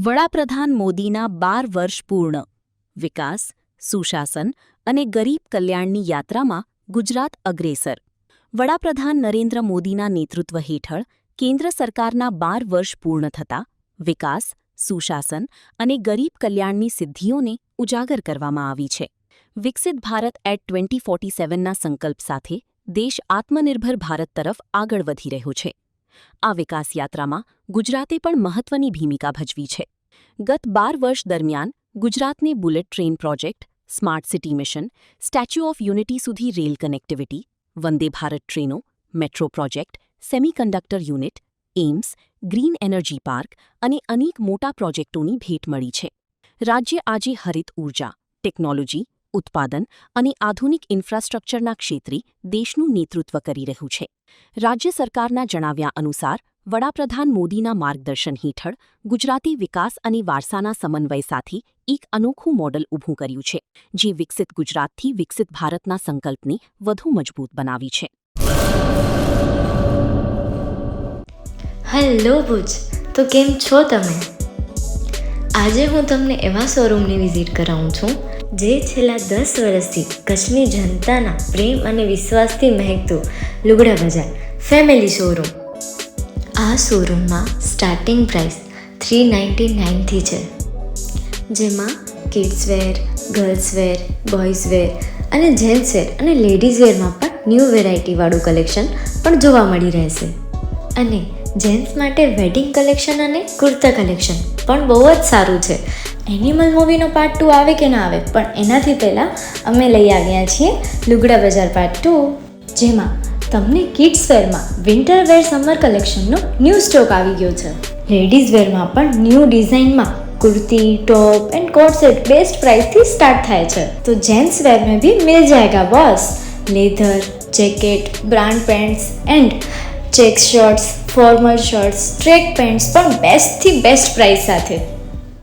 વડાપ્રધાન મોદીના 12 વર્ષ પૂર્ણ. વિકાસ, સુશાસન અને ગરીબ કલ્યાણની યાત્રામાં ગુજરાત અગ્રેસર. વડાપ્રધાન નરેન્દ્ર મોદીના નેતૃત્વ હેઠળ કેન્દ્ર સરકારના 12 વર્ષ પૂર્ણ થતાં વિકાસ, સુશાસન અને ગરીબ કલ્યાણની સિદ્ધિઓને ઉજાગર કરવામાં આવી છે. વિકસિત ભારત એટ 2047ના સંકલ્પ સાથે દેશ આત્મનિર્ભર ભારત તરફ આગળ વધી રહ્યો છે. આ વિકાસ યાત્રામાં ગુજરાતે પણ મહત્વની ભૂમિકા ભજવી છે. ગત 12 વર્ષ દરમિયાન ગુજરાતને bullet train project, smart city mission, statue of unity સુધી રેલ કનેક્ટિવિટી, વંદે ભારત ટ્રેનો, metro project, semiconductor unit, AIIMS, green energy park અને અનેક મોટા પ્રોજેક્ટોની ભેટ મળી છે. રાજ્ય આજે હરિત ઊર્જા, ટેકનોલોજી, ઉત્પાદન અને આધુનિક ઇન્ફ્રાસ્ટ્રક્ચરના ક્ષેત્રે દેશનું નેતૃત્વ કરી રહ્યું છે. રાજ્ય સરકારના જણાવ્યા અનુસાર વડાપ્રધાન મોદીના માર્ગદર્શન હેઠળ ગુજરાતે વિકાસ અને વારસાના સમન્વય સાથે એક અનોખું મોડલ ઊભું કર્યું છે, જે વિકસિત ગુજરાતથી વિકસિત ભારતના સંકલ્પને વધુ મજબૂત બનાવી છે. હેલો ભુજ, તો કેમ છો તમે? આજે હું તમને એવા શોરૂમની વિઝિટ કરાવું છું જે છેલ્લા 10 વર્ષથી કચ્છની જનતાના પ્રેમ અને વિશ્વાસથી મહેકતું લુગડા બજાર ફેમિલી શોરૂમ. આ શોરૂમમાં સ્ટાર્ટિંગ પ્રાઇસ 399થી છે, જેમાં કિડ્સવેર, ગર્લ્સવેર, બોયઝવેર અને જેન્ટ્સવેર અને લેડીઝવેરમાં પણ ન્યૂ વેરાયટીવાળું કલેક્શન પણ જોવા મળી રહેશે. અને જેન્ટ્સ માટે વેડિંગ કલેક્શન અને કુર્તા કલેક્શન પણ બહુ જ સારું છે. એનિમલ મૂવીનો પાર્ટ 2 આવે કે ના આવે, પણ એનાથી પહેલાં અમે લઈ આવ્યા છીએ લુગડા બજાર પાર્ટ 2, જેમાં તમને કિડ્સવેરમાં વિન્ટરવેર સમર કલેક્શનનો ન્યૂ સ્ટોક આવી ગયો છે. લેડીઝવેરમાં પણ ન્યૂ ડિઝાઇનમાં kurti, top and coat set best price थी स्टार्ट थाय छे. तो जेंट्स वेर में भी मिल जाएगा boss. Leather, jacket, brand pants and check shirts, formal shirts, track pants પણ બેસ્ટ થી બેસ્ટ પ્રાઇસ સાથે.